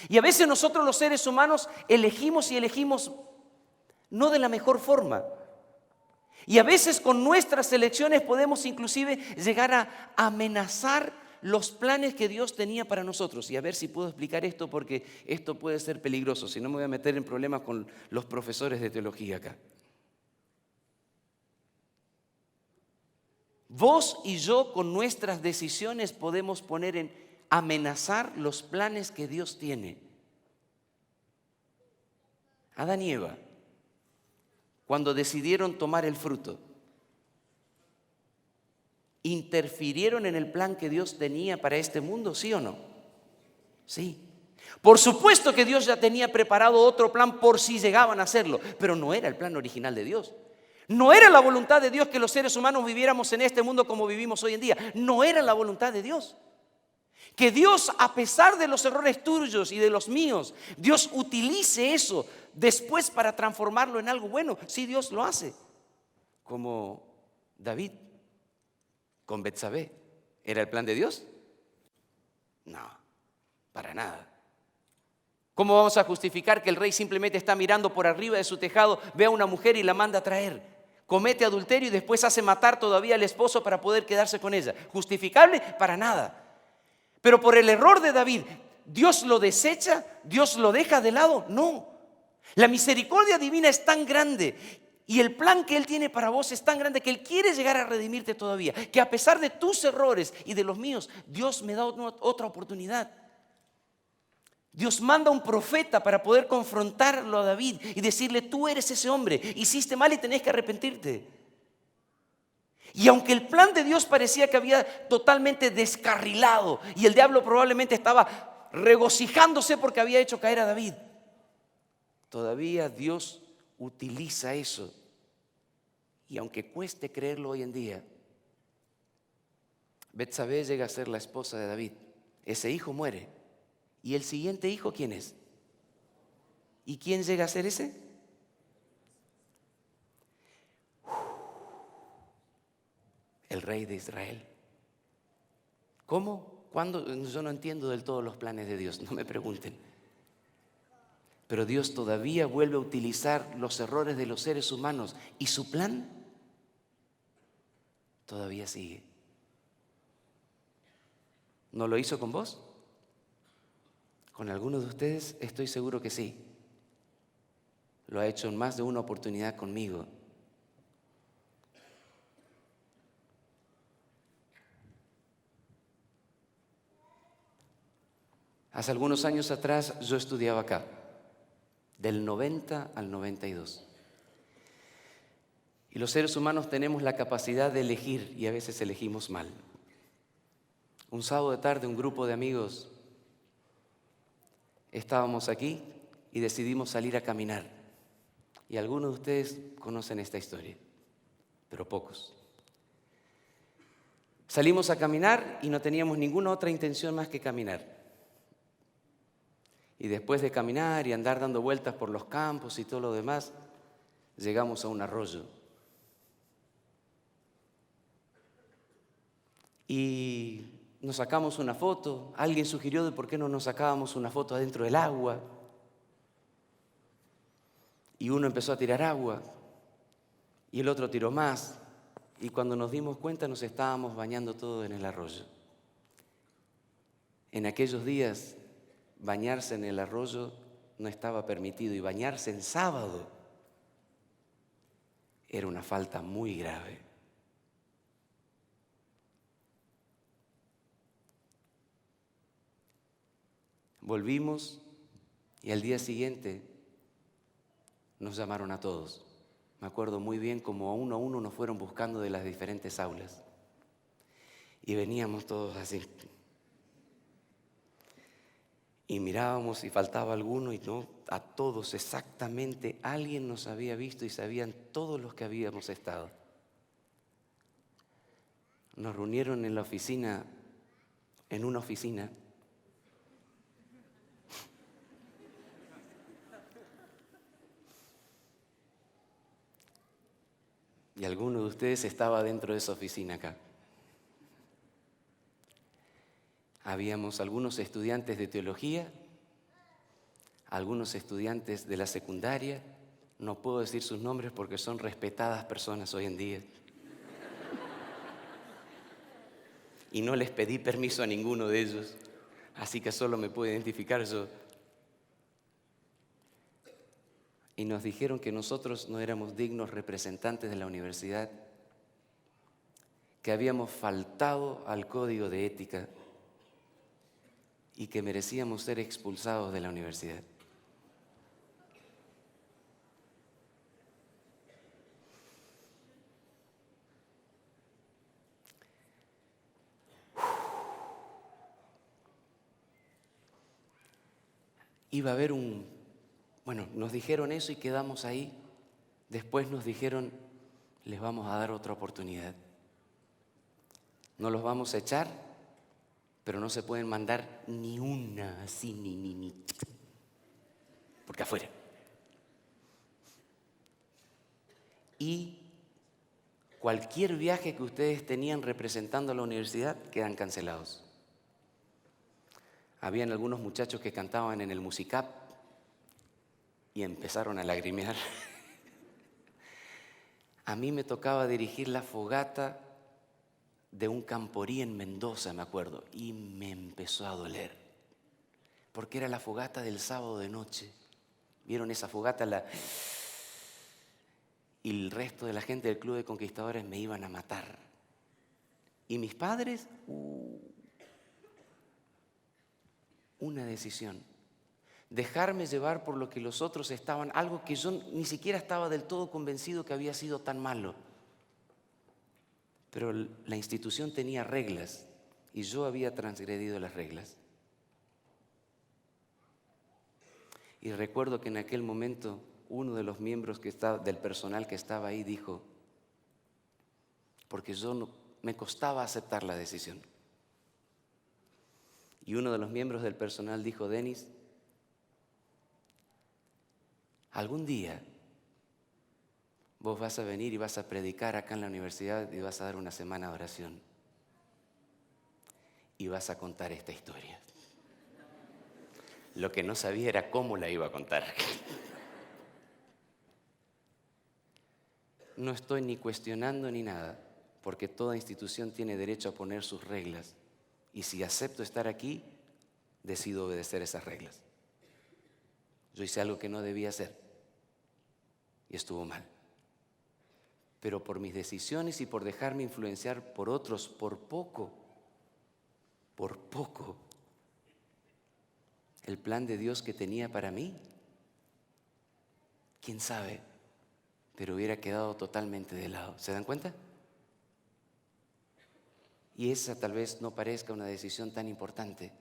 A: Y a veces nosotros los seres humanos elegimos y elegimos no de la mejor forma. Y a veces con nuestras elecciones podemos inclusive llegar a amenazar los planes que Dios tenía para nosotros. Y a ver si puedo explicar esto, porque esto puede ser peligroso, si no me voy a meter en problemas con los profesores de teología acá. Vos y yo con nuestras decisiones podemos poner en amenazar los planes que Dios tiene. Adán y Eva, cuando decidieron tomar el fruto, ¿interfirieron en el plan que Dios tenía para este mundo? ¿Sí o no? Sí. Por supuesto que Dios ya tenía preparado otro plan por si llegaban a hacerlo, pero no era el plan original de Dios. No era la voluntad de Dios que los seres humanos viviéramos en este mundo como vivimos hoy en día. No era la voluntad de Dios. Que Dios, a pesar de los errores tuyos y de los míos, Dios utilice eso después para transformarlo en algo bueno. Sí, Dios lo hace. Como David con Betsabé. ¿Era el plan de Dios? No, para nada. ¿Cómo vamos a justificar que el rey simplemente está mirando por arriba de su tejado, ve a una mujer y la manda a traer? comete adulterio y después hace matar todavía al esposo para poder quedarse con ella. ¿Justificable? Para nada. Pero por el error de David, ¿Dios lo desecha? ¿Dios lo deja de lado? No. La misericordia divina es tan grande y el plan que Él tiene para vos es tan grande que Él quiere llegar a redimirte todavía. Que a pesar de tus errores y de los míos, Dios me da otra oportunidad. Dios manda un profeta para poder confrontarlo a David y decirle: tú eres ese hombre, hiciste mal y tenés que arrepentirte. Y aunque el plan de Dios parecía que había totalmente descarrilado y el diablo probablemente estaba regocijándose porque había hecho caer a David, todavía Dios utiliza eso. Y aunque cueste creerlo hoy en día, Betsabé llega a ser la esposa de David. Ese hijo muere. ¿Y el siguiente hijo quién es? ¿Y quién llega a ser ese? El rey de Israel. ¿Cómo? ¿Cuándo? Yo no entiendo del todo los planes de Dios, no me pregunten. Pero Dios todavía vuelve a utilizar los errores de los seres humanos y su plan todavía sigue. ¿No lo hizo con vos? Con algunos de ustedes estoy seguro que sí. Lo ha hecho en más de una oportunidad conmigo. Hace algunos años atrás yo estudiaba acá, del 90 al 92. Y los seres humanos tenemos la capacidad de elegir y a veces elegimos mal. Un sábado de tarde un grupo de amigos estábamos aquí y decidimos salir a caminar. Y algunos de ustedes conocen esta historia, pero pocos. Salimos a caminar y no teníamos ninguna otra intención más que caminar. Y después de caminar y andar dando vueltas por los campos y todo lo demás, llegamos a un arroyo. Y nos sacamos una foto. Alguien sugirió de por qué no nos sacábamos una foto adentro del agua. Y uno empezó a tirar agua y el otro tiró más. Y cuando nos dimos cuenta nos estábamos bañando todos en el arroyo. En aquellos días bañarse en el arroyo no estaba permitido y bañarse en sábado era una falta muy grave. Volvimos y al día siguiente nos llamaron a todos. Me acuerdo muy bien cómo a uno nos fueron buscando de las diferentes aulas. Y veníamos todos así. Y mirábamos si faltaba alguno y no, a todos exactamente. Alguien nos había visto y sabían todos los que habíamos estado. Nos reunieron en la oficina, en una oficina. Y alguno de ustedes estaba dentro de esa oficina acá. Habíamos algunos estudiantes de teología, algunos estudiantes de la secundaria. No puedo decir sus nombres porque son respetadas personas hoy en día. Y no les pedí permiso a ninguno de ellos, así que solo me puedo identificar yo. Y nos dijeron que nosotros no éramos dignos representantes de la universidad, que habíamos faltado al código de ética y que merecíamos ser expulsados de la universidad. Iba a haber nos dijeron eso y quedamos ahí. Después nos dijeron, les vamos a dar otra oportunidad. No los vamos a echar, pero no se pueden mandar ni una así, ni. Porque afuera. Y cualquier viaje que ustedes tenían representando a la universidad quedan cancelados. Habían algunos muchachos que cantaban en el Musicap y empezaron a lagrimear. a mí me tocaba dirigir la fogata de un camporí en Mendoza, me acuerdo, y me empezó a doler, porque era la fogata del sábado de noche. ¿Vieron esa fogata? Y el resto de la gente del Club de Conquistadores me iban a matar. Y mis padres, una decisión. Dejarme llevar por lo que los otros estaban, algo que yo ni siquiera estaba del todo convencido que había sido tan malo. Pero la institución tenía reglas y yo había transgredido las reglas. Y recuerdo que en aquel momento uno de los miembros del personal que estaba ahí dijo, porque me costaba aceptar la decisión. Y uno de los miembros del personal dijo, Denis, algún día vos vas a venir y vas a predicar acá en la universidad y vas a dar una semana de oración. Y vas a contar esta historia. Lo que no sabía era cómo la iba a contar. No estoy ni cuestionando ni nada, porque toda institución tiene derecho a poner sus reglas. Y si acepto estar aquí, decido obedecer esas reglas. Yo hice algo que no debía hacer y estuvo mal. Pero por mis decisiones y por dejarme influenciar por otros, por poco, el plan de Dios que tenía para mí, quién sabe, pero hubiera quedado totalmente de lado. ¿Se dan cuenta? Y esa tal vez no parezca una decisión tan importante.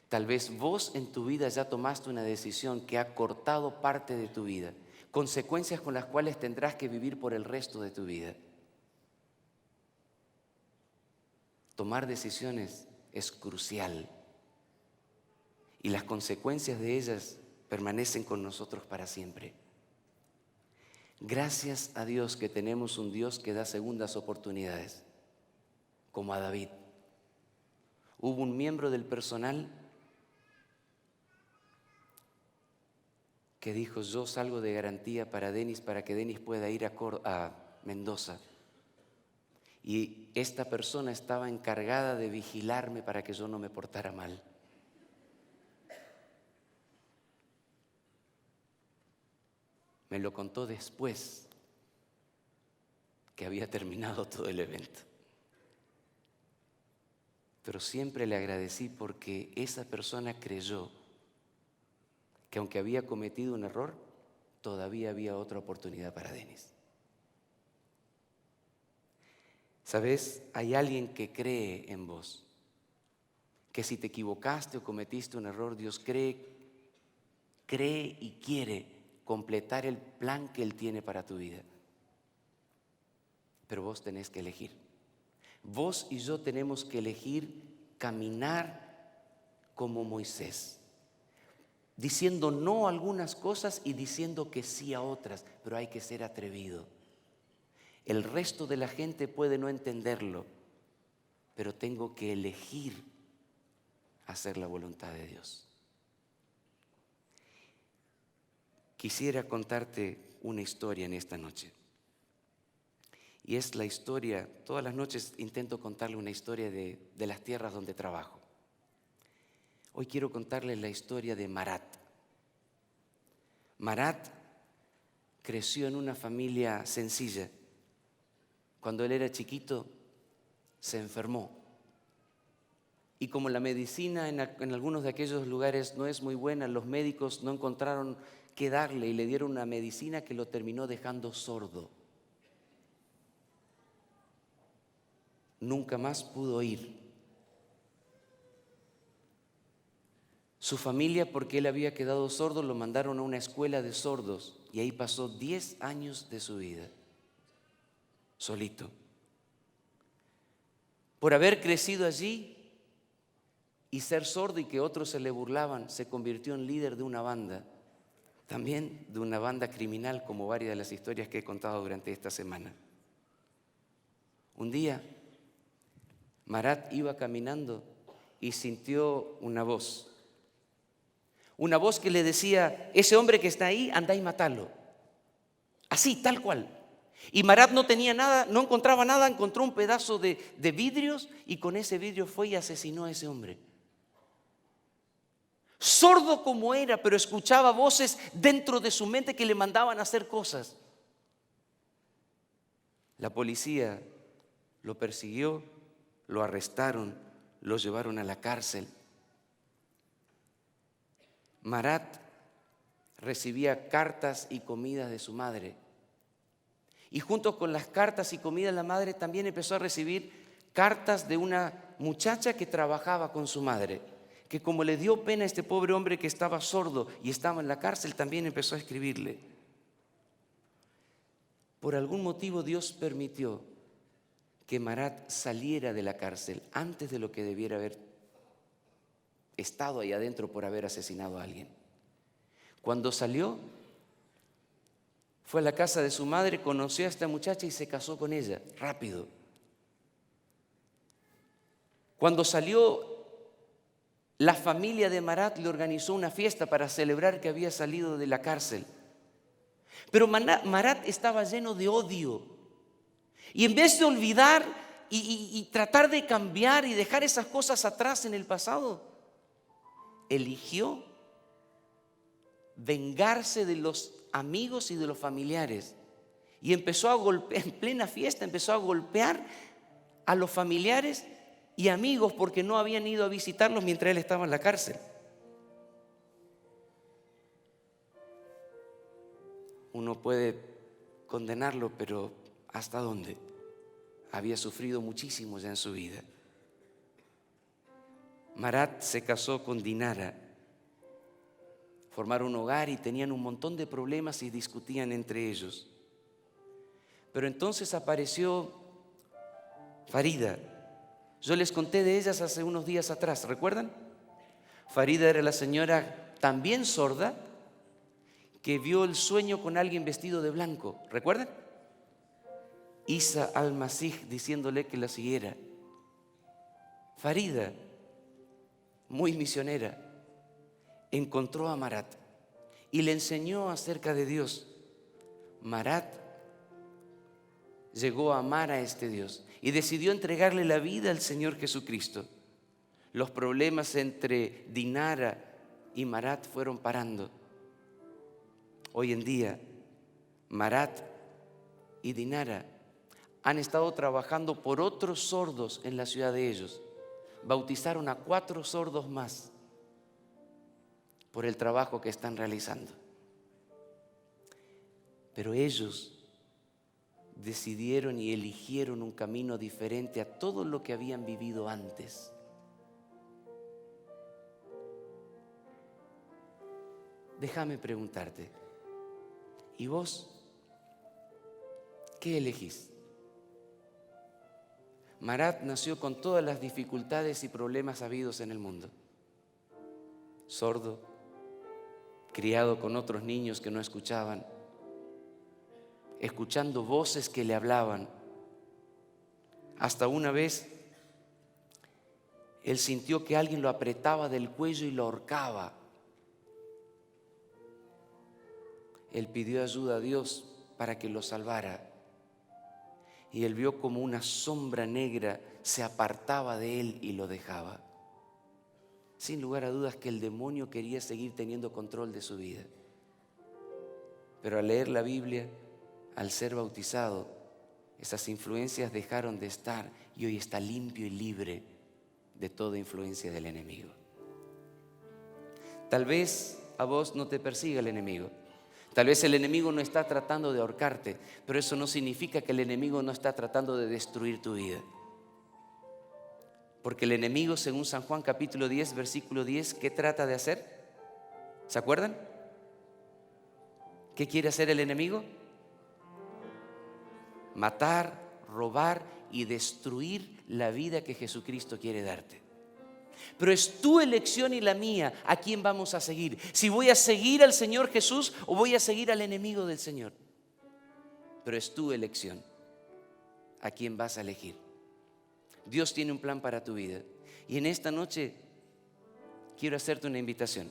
A: Tal vez vos en tu vida ya tomaste una decisión que ha cortado parte de tu vida, consecuencias con las cuales tendrás que vivir por el resto de tu vida. Tomar decisiones es crucial y las consecuencias de ellas permanecen con nosotros para siempre. Gracias a Dios que tenemos un Dios que da segundas oportunidades, como a David. Hubo un miembro del personal que dijo, yo salgo de garantía para Denis, para que Denis pueda ir a Mendoza. Y esta persona estaba encargada de vigilarme para que yo no me portara mal. Me lo contó después que había terminado todo el evento. Pero siempre le agradecí porque esa persona creyó que aunque había cometido un error, todavía había otra oportunidad para Denis. ¿Sabes? Hay alguien que cree en vos, que si te equivocaste o cometiste un error, Dios cree y quiere completar el plan que Él tiene para tu vida. Pero vos tenés que elegir. Vos y yo tenemos que elegir caminar como Moisés, diciendo no a algunas cosas y diciendo que sí a otras, pero hay que ser atrevido. El resto de la gente puede no entenderlo, pero tengo que elegir hacer la voluntad de Dios. Quisiera contarte una historia en esta noche. Y es la historia, todas las noches intento contarle una historia de las tierras donde trabajo. Hoy quiero contarles la historia de Marat. Marat creció en una familia sencilla. Cuando él era chiquito, se enfermó. Y como la medicina en algunos de aquellos lugares no es muy buena, los médicos no encontraron qué darle y le dieron una medicina que lo terminó dejando sordo. Nunca más pudo oír. Su familia, porque él había quedado sordo, lo mandaron a una escuela de sordos y ahí pasó 10 años de su vida, solito. Por haber crecido allí y ser sordo y que otros se le burlaban, se convirtió en líder de una banda, también de una banda criminal, como varias de las historias que he contado durante esta semana. Un día, Marat iba caminando y sintió una voz que le decía, ese hombre que está ahí, andá y matalo. Así, tal cual. Y Marat no tenía nada, no encontraba nada, encontró un pedazo de vidrios y con ese vidrio fue y asesinó a ese hombre. Sordo como era, pero escuchaba voces dentro de su mente que le mandaban a hacer cosas. La policía lo persiguió, lo arrestaron, lo llevaron a la cárcel. Marat recibía cartas y comidas de su madre. Y junto con las cartas y comidas, la madre también empezó a recibir cartas de una muchacha que trabajaba con su madre, que como le dio pena a este pobre hombre que estaba sordo y estaba en la cárcel, también empezó a escribirle. Por algún motivo Dios permitió que Marat saliera de la cárcel antes de lo que debiera haber estado ahí adentro por haber asesinado a alguien. Cuando salió, fue a la casa de su madre, conoció a esta muchacha y se casó con ella, rápido. Cuando salió, la familia de Marat le organizó una fiesta para celebrar que había salido de la cárcel. Pero Marat estaba lleno de odio. Y en vez de olvidar y tratar de cambiar y dejar esas cosas atrás en el pasado, eligió vengarse de los amigos y de los familiares. Y empezó a golpear, en plena fiesta, empezó a golpear a los familiares y amigos porque no habían ido a visitarlos mientras él estaba en la cárcel. Uno puede condenarlo, pero ¿hasta dónde? Había sufrido muchísimo ya en su vida. Marat se casó con Dinara. Formaron un hogar y tenían un montón de problemas y discutían entre ellos. Pero entonces apareció Farida. Yo les conté de ellas hace unos días atrás, ¿recuerdan? Farida era la señora también sorda que vio el sueño con alguien vestido de blanco, ¿recuerdan? Isa al-Masih diciéndole que la siguiera. Farida, muy misionera, encontró a Marat y le enseñó acerca de Dios. Marat llegó a amar a este Dios y decidió entregarle la vida al Señor Jesucristo. Los problemas entre Dinara y Marat fueron parando. Hoy en día, Marat y Dinara han estado trabajando por otros sordos en la ciudad de ellos. Bautizaron a 4 sordos más por el trabajo que están realizando. Pero ellos decidieron y eligieron un camino diferente a todo lo que habían vivido antes. Déjame preguntarte, ¿y vos qué elegís? Marat nació con todas las dificultades y problemas habidos en el mundo. Sordo, criado con otros niños que no escuchaban, escuchando voces que le hablaban. Hasta una vez él sintió que alguien lo apretaba del cuello y lo ahorcaba. Él pidió ayuda a Dios para que lo salvara. Y él vio como una sombra negra se apartaba de él y lo dejaba. Sin lugar a dudas que el demonio quería seguir teniendo control de su vida. Pero al leer la Biblia, al ser bautizado, esas influencias dejaron de estar y hoy está limpio y libre de toda influencia del enemigo. Tal vez a vos no te persiga el enemigo. Tal vez el enemigo no está tratando de ahorcarte, pero eso no significa que el enemigo no está tratando de destruir tu vida. Porque el enemigo, según San Juan capítulo 10, versículo 10, ¿qué trata de hacer? ¿Se acuerdan? ¿Qué quiere hacer el enemigo? Matar, robar y destruir la vida que Jesucristo quiere darte. Pero es tu elección y la mía a quién vamos a seguir. Si voy a seguir al Señor Jesús o voy a seguir al enemigo del Señor. Pero es tu elección a quién vas a elegir. Dios tiene un plan para tu vida. Y en esta noche quiero hacerte una invitación.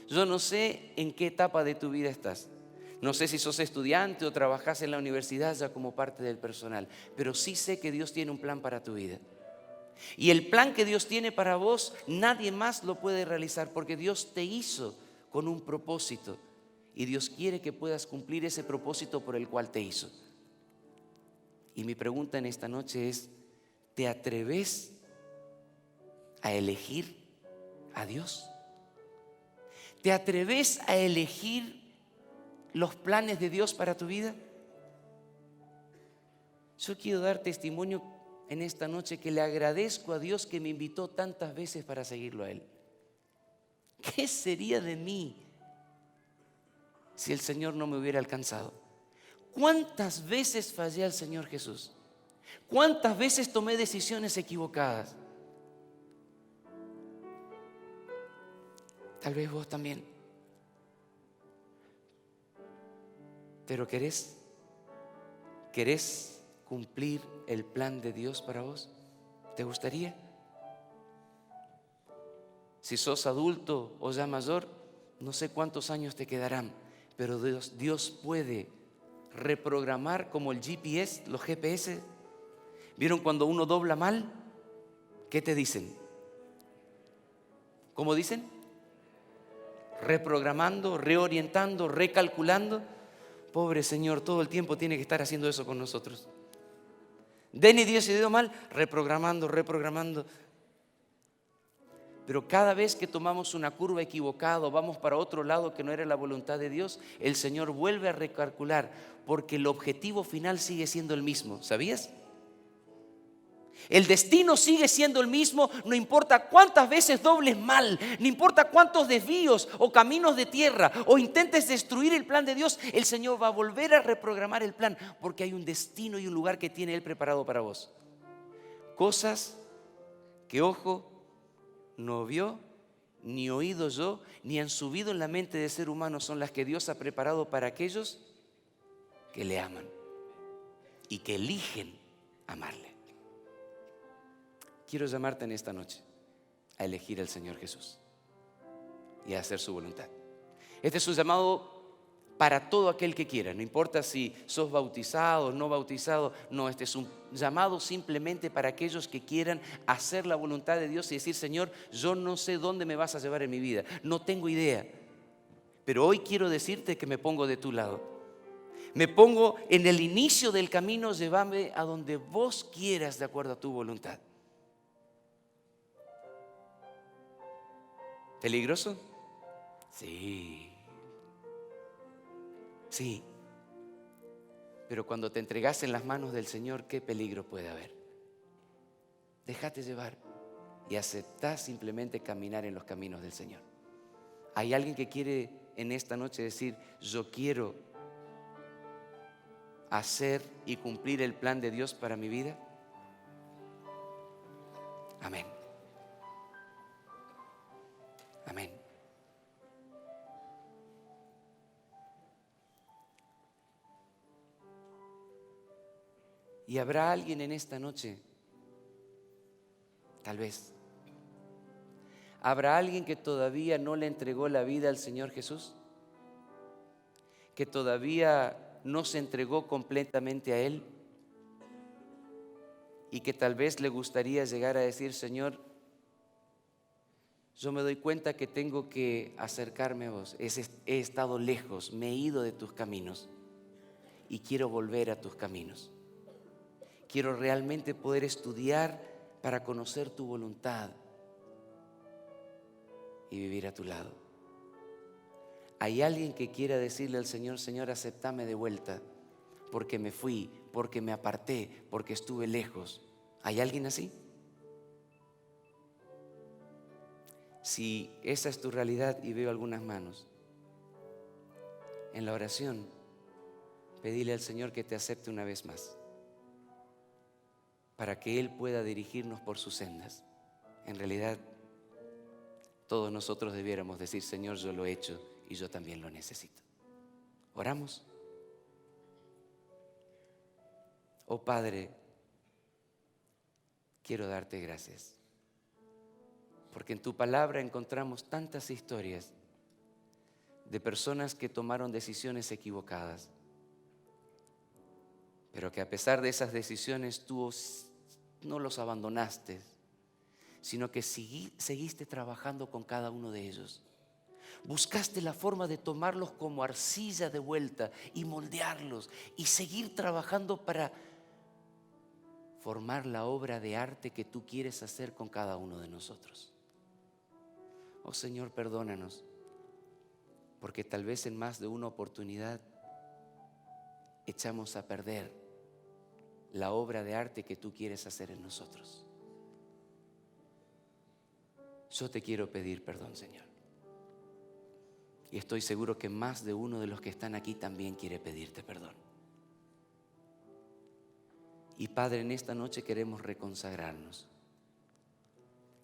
A: Yo no sé en qué etapa de tu vida estás. No sé si sos estudiante o trabajás en la universidad ya como parte del personal, pero sí sé que Dios tiene un plan para tu vida. Y el plan que Dios tiene para vos, nadie más lo puede realizar porque Dios te hizo con un propósito. Y Dios quiere que puedas cumplir ese propósito por el cual te hizo. Y mi pregunta en esta noche es, ¿te atreves a elegir a Dios? ¿Te atreves a elegir los planes de Dios para tu vida? Yo quiero dar testimonio en esta noche que le agradezco a Dios que me invitó tantas veces para seguirlo a Él. ¿Qué sería de mí si el Señor no me hubiera alcanzado? ¿Cuántas veces fallé al Señor Jesús? ¿Cuántas veces tomé decisiones equivocadas? Tal vez vos también. Pero ¿querés cumplir el plan de Dios para vos? ¿Te gustaría? Si sos adulto o ya mayor, no sé cuántos años te quedarán, pero Dios puede reprogramar como el GPS, los GPS. ¿Vieron cuando uno dobla mal? ¿Qué te dicen? ¿Cómo dicen? Reprogramando, reorientando, recalculando. Pobre Señor, todo el tiempo tiene que estar haciendo eso con nosotros. Denny Dios se dio mal, reprogramando. Pero cada vez que tomamos una curva equivocada o vamos para otro lado que no era la voluntad de Dios, el Señor vuelve a recalcular porque el objetivo final sigue siendo el mismo. ¿Sabías? El destino sigue siendo el mismo, no importa cuántas veces dobles mal, no importa cuántos desvíos o caminos de tierra o intentes destruir el plan de Dios, el Señor va a volver a reprogramar el plan porque hay un destino y un lugar que tiene Él preparado para vos. Cosas que ojo no vio, ni oído yo, ni han subido en la mente de ser humano son las que Dios ha preparado para aquellos que le aman y que eligen amarle. Quiero llamarte en esta noche a elegir al Señor Jesús y a hacer su voluntad. Este es un llamado para todo aquel que quiera, no importa si sos bautizado o no bautizado, no, este es un llamado simplemente para aquellos que quieran hacer la voluntad de Dios y decir, Señor, yo no sé dónde me vas a llevar en mi vida, no tengo idea, pero hoy quiero decirte que me pongo de tu lado. Me pongo en el inicio del camino, llévame a donde vos quieras de acuerdo a tu voluntad. ¿Peligroso? Sí. Sí. Pero cuando te entregas en las manos del Señor, ¿qué peligro puede haber? Déjate llevar y aceptá simplemente caminar en los caminos del Señor. ¿Hay alguien que quiere en esta noche decir, yo quiero hacer y cumplir el plan de Dios para mi vida? Amén. Amén. Y habrá alguien en esta noche, tal vez, habrá alguien que todavía no le entregó la vida al Señor Jesús, que todavía no se entregó completamente a Él y que tal vez le gustaría llegar a decir, Señor, yo me doy cuenta que tengo que acercarme a vos. He estado lejos, me he ido de tus caminos y quiero volver a tus caminos. Quiero realmente poder estudiar para conocer tu voluntad y vivir a tu lado. ¿Hay alguien que quiera decirle al Señor, Señor, acéptame de vuelta porque me fui, porque me aparté, porque estuve lejos? ¿Hay alguien así? Si esa es tu realidad y veo algunas manos, en la oración, pedile al Señor que te acepte una vez más, para que Él pueda dirigirnos por sus sendas. En realidad, todos nosotros debiéramos decir, Señor, yo lo he hecho y yo también lo necesito. ¿Oramos? Oh Padre, quiero darte gracias, porque en tu palabra encontramos tantas historias de personas que tomaron decisiones equivocadas, pero que a pesar de esas decisiones tú no los abandonaste, sino que seguiste trabajando con cada uno de ellos. Buscaste la forma de tomarlos como arcilla de vuelta y moldearlos y seguir trabajando para formar la obra de arte que tú quieres hacer con cada uno de nosotros. Oh Señor, perdónanos, porque tal vez en más de una oportunidad echamos a perder la obra de arte que tú quieres hacer en nosotros. Yo te quiero pedir perdón, Señor. Y estoy seguro que más de uno de los que están aquí también quiere pedirte perdón. Y Padre, en esta noche queremos reconsagrarnos.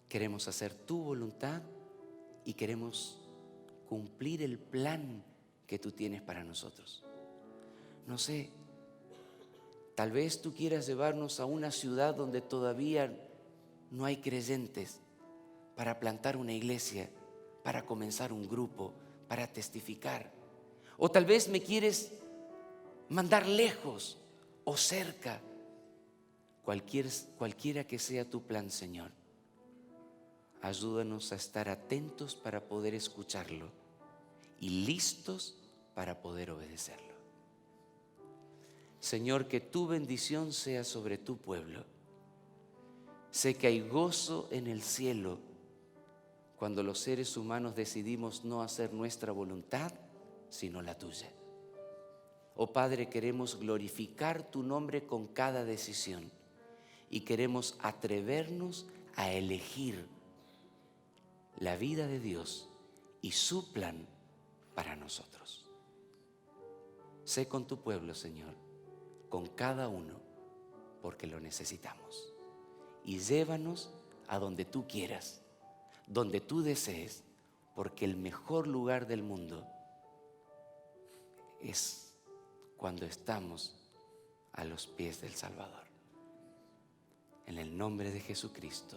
A: Queremos hacer tu voluntad y queremos cumplir el plan que tú tienes para nosotros. No sé, tal vez tú quieras llevarnos a una ciudad donde todavía no hay creyentes para plantar una iglesia, para comenzar un grupo, para testificar. O tal vez me quieres mandar lejos o cerca. Cualquiera que sea tu plan, Señor, ayúdanos a estar atentos para poder escucharlo y listos para poder obedecerlo. Señor, que tu bendición sea sobre tu pueblo. Sé que hay gozo en el cielo cuando los seres humanos decidimos no hacer nuestra voluntad, sino la tuya. Oh Padre, queremos glorificar tu nombre con cada decisión y queremos atrevernos a elegir la vida de Dios y su plan para nosotros. Sé con tu pueblo, Señor, con cada uno, porque lo necesitamos. Y llévanos a donde tú quieras, donde tú desees, porque el mejor lugar del mundo es cuando estamos a los pies del Salvador. En el nombre de Jesucristo.